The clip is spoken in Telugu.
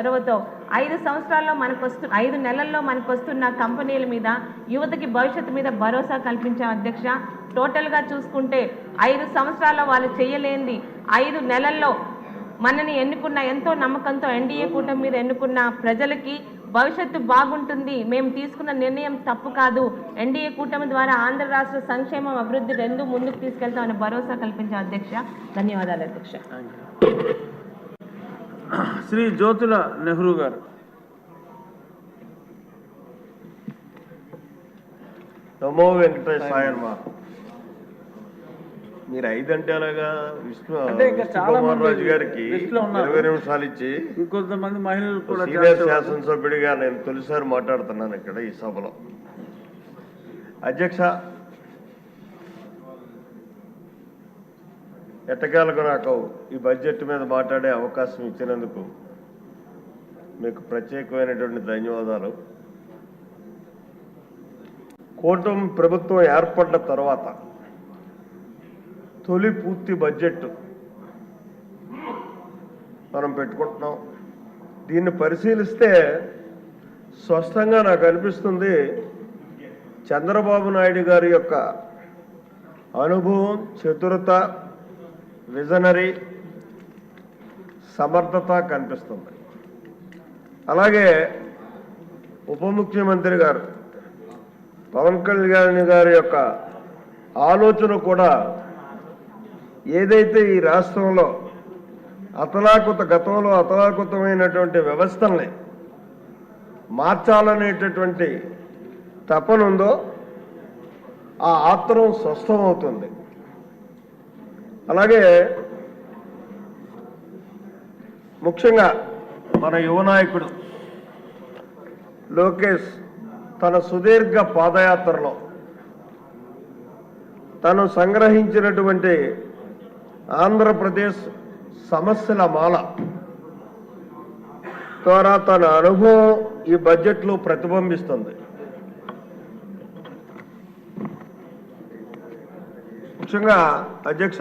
చొరవతో 5 సంవత్సరాల్లో 5 నెలల్లో మనకు వస్తున్న కంపెనీల మీద యువతకి భవిష్యత్తు మీద భరోసా కల్పించాం అధ్యక్ష. టోటల్గా చూసుకుంటే 5 సంవత్సరాల్లో వాళ్ళు చేయలేంది 5 నెలల్లో మనని ఎన్నుకున్న ఎంతో నమ్మకంతో ఎన్డీఏ కూటమి మీద ఎన్నుకున్న ప్రజలకి భవిష్యత్తు బాగుంటుంది, మేము తీసుకున్న నిర్ణయం తప్పు కాదు, ఎన్డీఏ కూటమి ద్వారా ఆంధ్ర రాష్ట్ర సంక్షేమం అభివృద్ధి రెండూ ముందుకు తీసుకెళ్తామని భరోసా కల్పించాం అధ్యక్ష. ధన్యవాదాలు అధ్యక్ష. శ్రీ జ్యోతుల నెహ్రూ గారు. నమో వెంకటేశాయనమ. మీరు 5 అంటే అలాగా విష్ణుకుమార్ గారికి 20 నిమిషాలు ఇచ్చి ఇంకొంతమంది మహిళలు కూడా సీనియర్ శాసనసభ్యుడిగా నేను తొలిసారి మాట్లాడుతున్నాను ఇక్కడ ఈ సభలో. అధ్యక్ష, ఎట్టకేలకు నాకు ఈ బడ్జెట్ మీద మాట్లాడే అవకాశం ఇచ్చినందుకు మీకు ప్రత్యేకమైనటువంటి ధన్యవాదాలు. కూటమి ప్రభుత్వం ఏర్పడ్డ తర్వాత తొలి పూర్తి బడ్జెట్ మనం పెట్టుకుంటున్నాం. దీన్ని పరిశీలిస్తే స్పష్టంగా నాకు అనిపిస్తుంది చంద్రబాబు నాయుడు గారి యొక్క అనుభవం, చతురత, విజనరీ, సమర్థత కనిపిస్తుంది. అలాగే ఉప ముఖ్యమంత్రి గారు పవన్ కళ్యాణ్ గారి యొక్క ఆలోచన కూడా ఏదైతే ఈ రాష్ట్రంలో గతంలో అతలాకుతమైనటువంటి వ్యవస్థల్ని మార్చాలనేటటువంటి తపన ఉందో ఆ ఆత్రం స్పష్టమవుతుంది. అలాగే ముఖ్యంగా మన యువ నాయకుడు లోకేష్ తన సుదీర్ఘ పాదయాత్రలో తను సంగ్రహించినటువంటి ఆంధ్రప్రదేశ్ సమస్యల మాల ద్వారా తన అనుభవం ఈ బడ్జెట్లో ప్రతిబింబిస్తుంది. ముఖ్యంగా అధ్యక్ష,